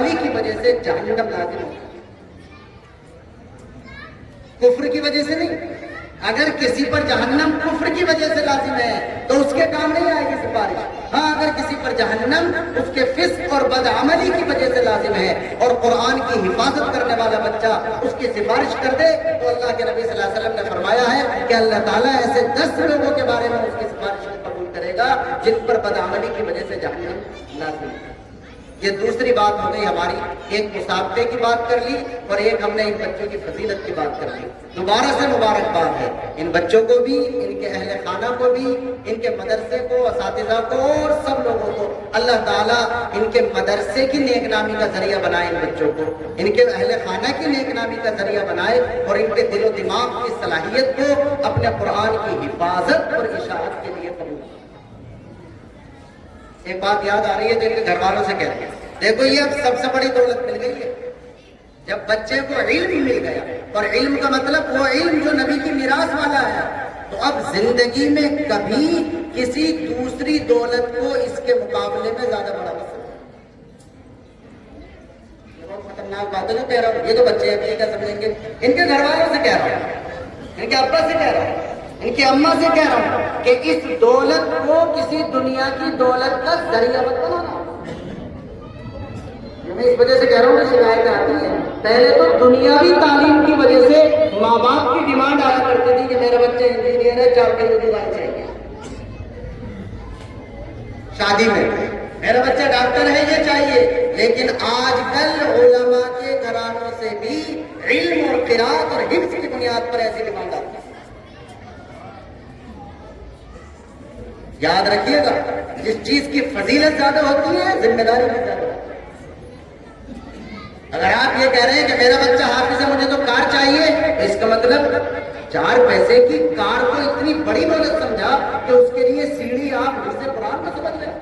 بدعملی کی وجہ سے جہنم لازم ہوگا، کفر کی وجہ سے نہیں۔ اگر کسی پر جہنم کفر کی وجہ سے لازم ہے تو اس کے کام نہیں آئے گی سفارش۔ ہاں اگر کسی پر جہنم اس کے فسق اور بدعملی کی وجہ سے لازم ہے اور قرآن کی حفاظت کرنے والا بچہ اس کی سفارش کر دے تو اللہ کے نبی صلی اللہ علیہ وسلم نے فرمایا ہے کہ اللہ تعالیٰ ایسے 10 لوگوں کے بارے میں اس کی سفارش قبول کرے گا جن پر بدعملی کی وجہ سے جہنم لازم ہے۔ یہ دوسری بات ہو گئی ہماری، ایک مسابقے کی بات کر لی اور ایک ہم نے ان بچوں کی فضیلت کی بات کر لی۔ دوبارہ سے مبارکباد ہے ان بچوں کو بھی، ان کے اہل خانہ کو بھی، ان کے مدرسے کو، اساتذہ کو اور سب لوگوں کو۔ اللہ تعالیٰ ان کے مدرسے کی نیک نامی کا ذریعہ بنائے، ان بچوں کو ان کے اہل خانہ کی نیک نامی کا ذریعہ بنائے اور ان کے دل و دماغ کی صلاحیت کو اپنے قرآن کی حفاظت اور اشاعت کے لیے قبول۔ ایک بات یاد آ رہی ہے جو ان کے گھر والوں سے کہتے ہیں، دیکھو یہ اب سب سے بڑی دولت مل گئی ہے جب بچے کو علم مل گیا، اور علم کا مطلب وہ علم جو نبی کی میراث والا ہے، تو اب زندگی میں کبھی کسی دوسری دولت کو اس کے مقابلے میں زیادہ بڑا نہیں سکتا۔ یہ بہت خطرناک بات ہے جو کہہ رہا ہوں، یہ تو بچے ابھی کیا سمجھیں گے، ان کے گھر والوں سے کہہ رہا ہوں، ان کے ابا سے کہہ رہا ہوں، ان کی اماں سے کہہ رہا ہوں کہ اس دولت کو کسی دنیا کی دولت کا ذریعہ مت بنانا۔ میں اس وجہ سے کہہ رہا ہوں کہ شکایت آتی ہے، پہلے تو دنیاوی تعلیم کی وجہ سے ماں باپ کی ڈیمانڈ آیا کرتی تھی کہ میرا بچہ انجینئر ہے، 4 کلو دودھ چاہیے، شادی میں میرا بچہ ڈاکٹر ہے یہ چاہیے۔ لیکن آج کل علماء کے گھرانوں سے بھی علم اور قرات اور حفظ کی بنیاد پر ایسی ڈیمانڈ آتی ہے۔ یاد رکھیے گا، جس چیز کی فضیلت زیادہ ہوتی ہے ذمہ داری بھی زیادہ ہوتی ہے۔ اگر آپ یہ کہہ رہے ہیں کہ میرا بچہ حافظ ہے مجھے تو کار چاہیے، تو اس کا مطلب 4 پیسے کی کار کو اتنی بڑی دولت سمجھا کہ اس کے لیے سیڑھی آپ حفظ قرآن کا سمجھ لیں۔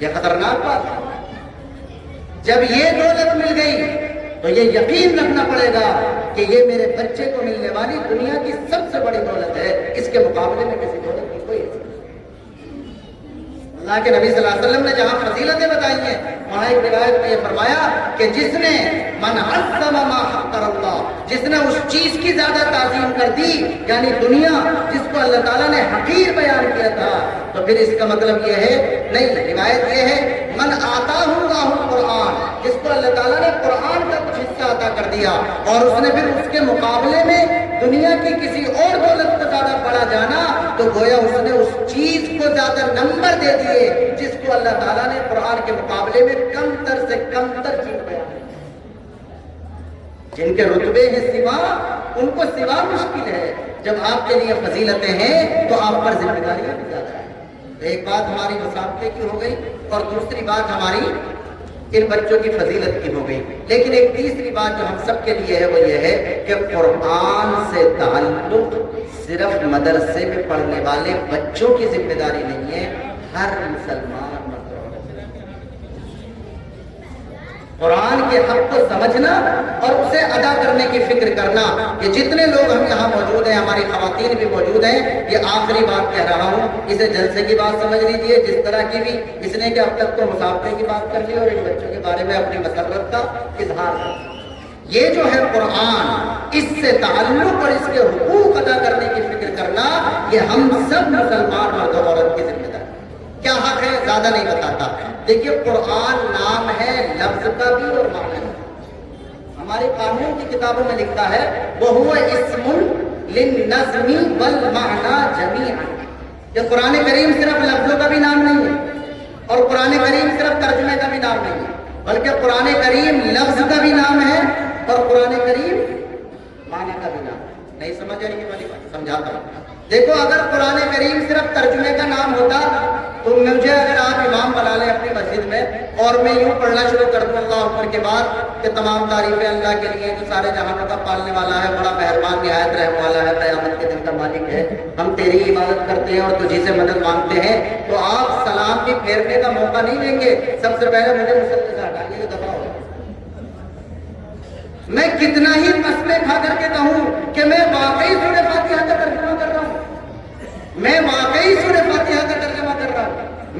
یہ خطرناک بات ہے۔ جب یہ دولت مل گئی تو یہ یقین رکھنا پڑے گا کہ یہ میرے بچے کو ملنے والی دنیا کی سب سے بڑی دولت ہے، اس کے مقابلے میں کسی دولت کی کوئی حیثیت نہیں۔ اللہ کے نبی صلی اللہ علیہ وسلم نے جہاں فضیلتیں بتائی ہیں وہاں ایک روایت میں یہ فرمایا کہ جس نے من عظم ما حقر اللہ، جس نے اس چیز کی زیادہ تعظیم کر دی یعنی دنیا جس کو اللہ تعالیٰ نے حقیر بیان کیا تھا، تو پھر اس کا مطلب یہ ہے نہیں، روایت یہ ہے من آتاہ اللہ القرآن، جس کو اللہ تعالیٰ نے قرآن کا کچھ حصہ عطا کر دیا اور اس نے پھر اس کے مقابلے میں دنیا کی کسی اور دولت کو زیادہ بڑا جانا، تو گویا اس نے اس چیز کو زیادہ نمبر دے دیے جس کو اللہ تعالیٰ نے قرآن کے مقابلے میں کم تر سے کم تر چیز بیان کی۔ جن کے رتبے ہیں سوا، ان کو سوا مشکل ہے، جب آپ کے لیے فضیلتیں ہیں تو آپ پر ذمہ داریاں بھی زیادہ ہیں۔ ایک بات ہماری مسابقے کی ہو گئی اور دوسری بات ہماری ان بچوں کی فضیلت کی ہو گئی، لیکن ایک تیسری بات جو ہم سب کے لیے ہے وہ یہ ہے کہ قرآن سے تعلق صرف مدرسے میں پڑھنے والے بچوں کی ذمہ داری نہیں ہے، ہر مسلمان مرد اور عورت۔ قرآن کے حق کو سمجھنا اور اسے ادا کرنے کی فکر کرنا۔ یہ جتنے لوگ ہم یہاں موجود ہیں، ہماری خواتین بھی موجود ہیں، یہ آخری بات کہہ رہا ہوں، اسے جلسے کی بات سمجھ لیجئے، جس طرح کی بھی اس نے کہ اب تک تو مسابقے کی بات کر لی اور ان بچوں کے بارے میں اپنی مسرت کا اظہار کر۔ یہ جو ہے قرآن، اس سے تعلق اور اس کے حقوق ادا کرنے کی فکر کرنا، یہ ہم سب مسلمان مرد و عورت کی ذمہ داری۔ کیا حق ہے زیادہ نہیں بتاتا، دیکھیے قرآن نام ہے لفظ کا بھی اور معنی کا۔ ہماری قانون کی کتابوں میں لکھتا ہے وَهُوَ اسْمٌ لِلنَّظْمِ وَالْمَعْنَى جَمِيعًا۔ یہ قرآن کریم صرف لفظوں کا بھی نام نہیں ہے اور قرآن کریم صرف ترجمے کا بھی نام نہیں ہے، بلکہ قرآن کریم لفظ کا بھی نام ہے اور قرآن کریم معنی کا بھی نام ہے۔ نہیں سمجھ آئی یہ والی بات؟ سمجھاتا ہوں۔ دیکھو اگر قرآن کریم صرف ترجمے کا نام ہوتا تو مجھے اگر آپ امام بنا لیں اپنی مسجد میں اور میں یوں پڑھنا شروع کر دوں اللہ اکبر کے بعد کہ تمام تعریفیں اللہ کے لیے جو سارے جہانوں کا پالنے والا ہے، بڑا مہربان نہایت رحم والا ہے، قیامت کے دن کا مالک ہے، ہم تیری عبادت کرتے ہیں اور تجھی سے مدد مانگتے ہیں، تو آپ سلام بھی پھیرنے کا موقع نہیں دیں گے، سب سے پہلے مجھے مسجد سے ہٹائیے کہ دفعہ ہو۔ میں کتنا ہی قسمیں کھا کر کے کہوں کہ میں واقعی سورہ فاتحہ کا ترجمہ کر رہا ہوں، میں واقعی سورہ فاتحہ کا ترجمہ کر رہا ہوں،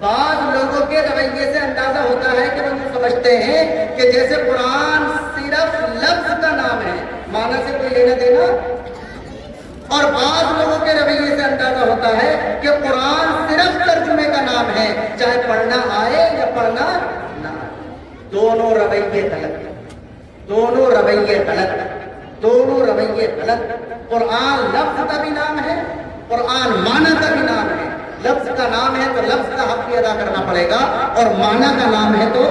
بعض لوگوں کے رویے سے اندازہ ہوتا ہے کہ وہ سمجھتے ہیں کہ جیسے قرآن صرف لفظ کا نام ہے، معنی سے کوئی لینا دینا، اور بعض لوگوں کے رویے سے اندازہ ہوتا ہے کہ قرآن صرف ترجمے کا نام ہے، چاہے پڑھنا آئے یا پڑھنا نہ آئے۔ دونوں رویے غلط، دونوں رویے غلط، دونوں رویے غلط۔ قرآن لفظ کا بھی نام ہے، قرآن معنی کا بھی نام ہے۔ لفظ کا نام ہے تو لفظ کا حق بھی ادا کرنا پڑے گا، اور معنی کا نام ہے تو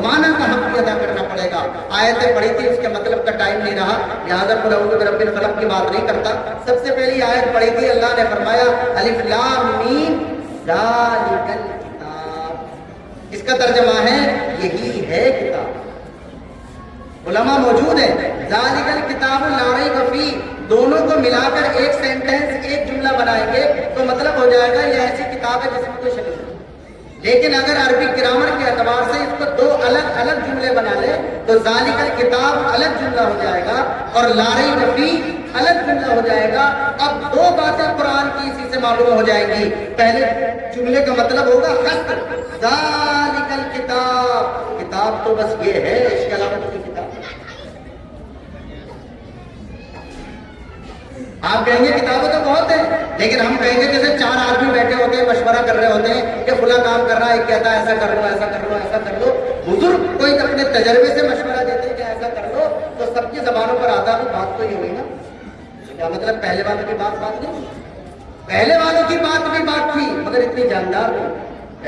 معنی کا حق بھی ادا کرنا پڑے گا۔ آیتیں پڑھی تھی، اس کے مطلب کا ٹائم نہیں رہا، لہٰذا قل اعوذ برب الفلق کی بات نہیں کرتا۔ سب سے پہلی آیت پڑھی تھی، اللہ نے فرمایا الف لام میم ذالک الکتاب، اس کا ترجمہ ہے یہی ہے کتاب۔ علماء موجود ہیں، ذالک الکتاب لا ریب فیہ، دونوں کو ملا کر ایک سینٹنس، ایک جملہ بنائیں گے تو مطلب ہو جائے گا یہ ایسی کتاب ہے جس میں کوئی شک نہیں۔ لیکن اگر عربی گرامر کے اعتبار سے اس کو دو الگ الگ جملے بنا لے تو ذالک الکتاب الگ جملہ ہو جائے گا اور لا ریب فیہ الگ جملہ ہو جائے گا۔ اب دو باتیں قرآن کی اسی سے معلوم ہو جائیں گی۔ پہلے جملے کا مطلب ہوگا حسر، ذالک الکتاب، کتاب تو بس یہ ہے، اس کے علاوہ کوئی کتاب۔ آپ کہیں گے کتابیں تو بہت ہیں، لیکن ہم کہیں گے جیسے چار آدمی بیٹھے ہوتے ہیں، مشورہ کر رہے ہوتے ہیں کہ فلاں کام کر رہا ہے، کہتا ہے ایسا کر لو، ایسا کر لو، ایسا کر لو۔ بزرگ کوئی اپنے تجربے سے مشورہ دیتے ہیں کہ ایسا کر لو، تو سب کی زبانوں پر آتا ہے بات تو یہ ہوئی نا۔ کیا مطلب پہلے والوں کی بات نہیں؟ پہلے والوں کی بات بھی بات تھی مگر اتنی جاندار نہیں۔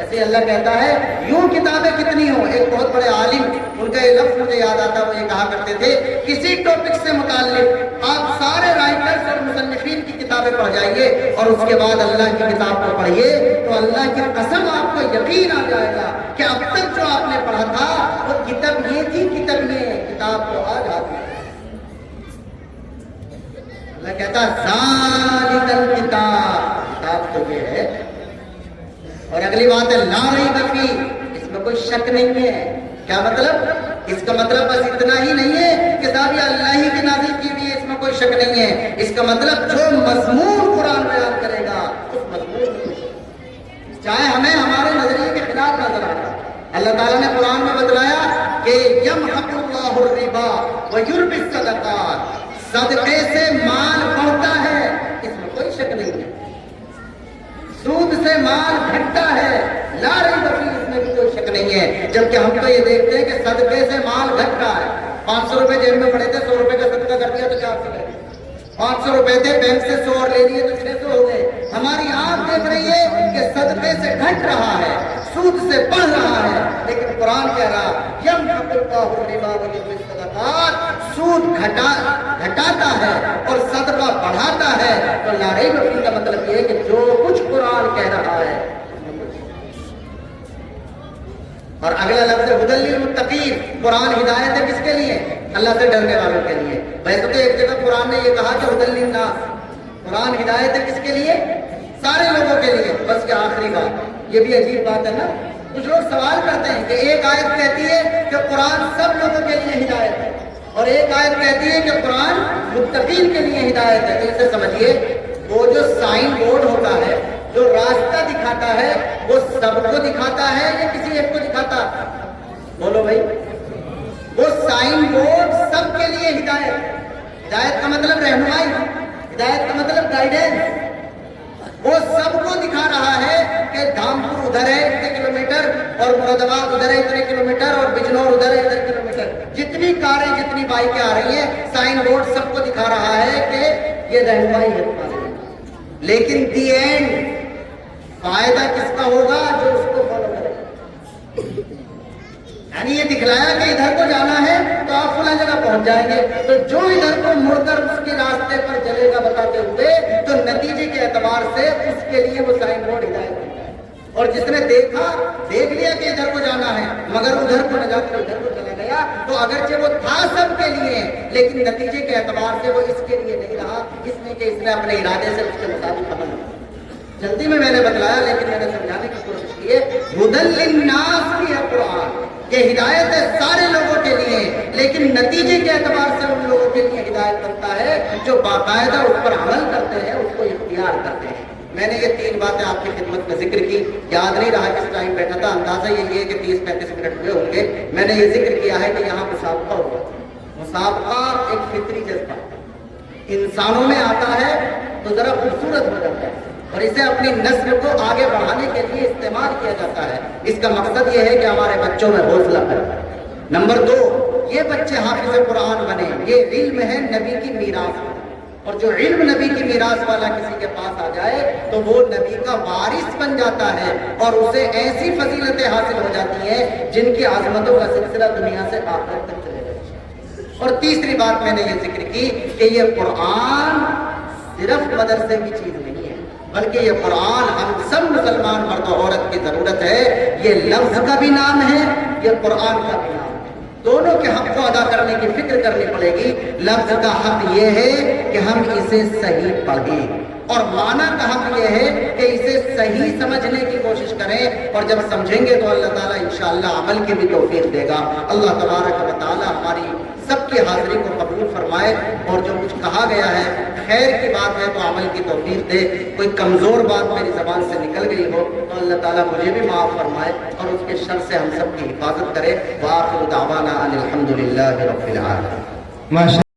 ایسے اللہ کہتا ہے یوں کتابیں کتنی ہوں۔ ایک بہت بڑے عالم، ان کا یہ لفظ مجھے یاد آتا، وہ یہ کہا کرتے تھے کسی ٹاپک سے متعلق آپ سارے رائٹرز اور مصنفین کی کتابیں پڑھ جائیے اور اس کے بعد اللہ کی کتاب کو پڑھیے تو اللہ کی قسم آپ کو یقین آ جائے گا کہ اب تک جو آپ نے پڑھا تھا وہ کتاب یہ تھی، کتاب یہ ہے، کتاب تو آج آتی ہے۔ اللہ کہتا ذالک الکتاب، کتاب تو یہ ہے۔ اور اگلی بات ہے لا ریب فیہ، اس میں کوئی شک نہیں ہے۔ کیا مطلب؟ اس کا مطلب بس اتنا ہی نہیں ہے کہ صاحب یہ اللہ ہی کی نازل کی ہوئی ہے، اس میں کوئی شک نہیں ہے۔ اس کا مطلب جو مضمون قرآن بیان کرے گا اس مضمون میں کوئی شک نہیں، چاہے ہمیں ہمارے نظریے کے خلاف نظر آتا۔ اللہ تعالیٰ نے قرآن میں بتلایا کہ یمحق اللہ الربا ویربی الصدقات، صدقے سے مال بڑھتا ہے، اس میں کوئی شک نہیں ہے۔ سود سے مال گھٹتا ہے، لا ریب فیہ، اس میں بھی کوئی شک نہیں ہے۔ جبکہ ہم تو یہ دیکھتے ہیں کہ صدقے سے مال گھٹ رہا ہے۔ 500 روپے جیب میں پڑے تھے، 100 روپے کا صدقہ کر دیا تو 400 لے گئے۔ 500 روپے تھے، بینک سے 100 اور لے لیے تو 600 ہو گئے۔ ہماری آنکھ دیکھ رہی ہے کہ صدقے سے گھٹ رہا ہے، سود سے بڑھ رہا ہے، لیکن قرآن کہہ رہا یمحق اللہ الربا ویربی الصدقات، سود گھٹاتا ہے اور صدقہ بڑھاتا ہے۔ تو لا ریب فیہ کا مطلب یہ ہے کہ جو کچھ قرآن کہہ رہا ہے۔ اور اگلا لفظ ہدی للمتقین، قرآن ہدایت ہے کس کے لیے؟ اللہ سے ڈرنے والوں کے لیے۔ ویسے تو ایک جگہ قرآن نے یہ کہا کہ ہدی للناس، قرآن ہدایت ہے کس کے لیے؟ سارے لوگوں کے لیے۔ بس یہ آخری بات، یہ بھی عجیب بات ہے نا۔ کچھ لوگ سوال کرتے ہیں کہ ایک آیت کہتی ہے کہ قرآن سب لوگوں کے لیے ہدایت ہے، اور ایک آیت کہتی ہے کہ قرآن متقین کے لیے ہدایت ہے۔ تو اسے سمجھیے، وہ جو سائن بورڈ ہوتا ہے، جو راستہ دکھاتا ہے، وہ سب کو دکھاتا ہے یا کسی ایک کو دکھاتا؟ بولو بھائی، وہ سائن بورڈ سب کے لیے ہدایت، ہدایت کا مطلب رہنمائی، ہدایت کا مطلب گائیڈنس، وہ سب کو دکھا رہا ہے کہ دھامپور ادھر ہے اتنے کلومیٹر، اور مراد آباد ادھر ہے اتنے کلومیٹر، اور بجنور ادھر ہے اتنے کلومیٹر۔ جتنی کاریں، جتنی بائکیں آ رہی ہیں، سائن بورڈ سب کو دکھا رہا ہے کہ یہ رہنمائی ہے تمہاری۔ لیکن دی اینڈ فائدہ کس کا ہوگا؟ جو اس کو فالو کرے۔ یعنی یہ دکھلایا کہ ادھر کو جانا ہے تو آپ فلاں جگہ پہنچ جائیں گے، تو جو ادھر کو مڑ کر اس کے راستے پر چلے گا بتاتے ہوئے، تو نتیجے کے اعتبار سے اس کے لیے وہ سائن بورڈ ہدایت ہے۔ اور جس نے دیکھ لیا کہ ادھر کو جانا ہے مگر ادھر کو نہ جا کر ادھر کو چلا گیا، تو اگرچہ وہ تھا سب کے لیے، لیکن نتیجے کے اعتبار سے وہ اس کے لیے نہیں رہا، اس لیے کہ اس نے اپنے ارادے سے اس کے مطابق عمل کیا۔ جلدی میں نے بتلایا، لیکن میں نے سمجھانے کی کوشش کی ہے۔ ہدی للناس کی ہے قرآن، یہ ہدایت ہے سارے لوگوں کے لیے، لیکن نتیجے کے اعتبار سے ان لوگوں کے لیے ہدایت کرتا ہے جو باقاعدہ اس پر عمل کرتے ہیں، اس کو اختیار کرتے ہیں۔ میں نے یہ 3 باتیں آپ کی خدمت میں ذکر کی. یاد نہیں رہا کس ٹائم بیٹھا تھا, اندازہ یہ ہے کہ 30-35 منٹ ہوئے ہوں گے. میں نے یہ ذکر کیا ہے کہ یہاں مسابقہ ہوا. مسابقہ ایک فطری جذبہ انسانوں میں آتا ہے تو ذرا خوبصورت ہو جاتا ہے, اور اسے اپنی نسل کو آگے بڑھانے کے لیے استعمال کیا جاتا ہے. اس کا مقصد یہ ہے کہ ہمارے بچوں میں حوصلہ پیدا. نمبر 2, یہ بچے حافظ قرآن بنے. یہ علم ہے نبی کی میراث, اور جو علم نبی کی میراث والا کسی کے پاس آ جائے تو وہ نبی کا وارث بن جاتا ہے, اور اسے ایسی فضیلتیں حاصل ہو جاتی ہیں جن کی عظمتوں کا سلسلہ دنیا سے آخرت تک چلے گا. اور تیسری بات میں نے یہ ذکر کی کہ یہ قرآن صرف مدرسے کی چیز نہیں ہے, بلکہ یہ قرآن ہم سب مسلمان مرد و عورت کی ضرورت ہے. یہ لفظ کا بھی نام ہے, یہ قرآن کا بھی نام ہے. دونوں کے حق کو ادا کرنے کی فکر کرنی پڑے گی. لفظ کا حق یہ ہے کہ ہم اسے صحیح پڑھیں, اور معنی کا حق یہ ہے کہ اسے صحیح سمجھنے کی کوشش کریں, اور جب سمجھیں گے تو اللہ تعالیٰ انشاءاللہ عمل کی بھی توفیق دے گا. اللہ تبارک و تعالیٰ ہماری سب کی حاضری کو قبول فرمائے, اور جو کچھ کہا گیا ہے خیر کی بات ہے تو عمل کی توفیق دے. کوئی کمزور بات میری زبان سے نکل گئی ہو تو اللہ تعالیٰ مجھے بھی معاف فرمائے اور اس کے شر سے ہم سب کی حفاظت کرے. وآخر دعوانا ان الحمد للہ رب العالمین.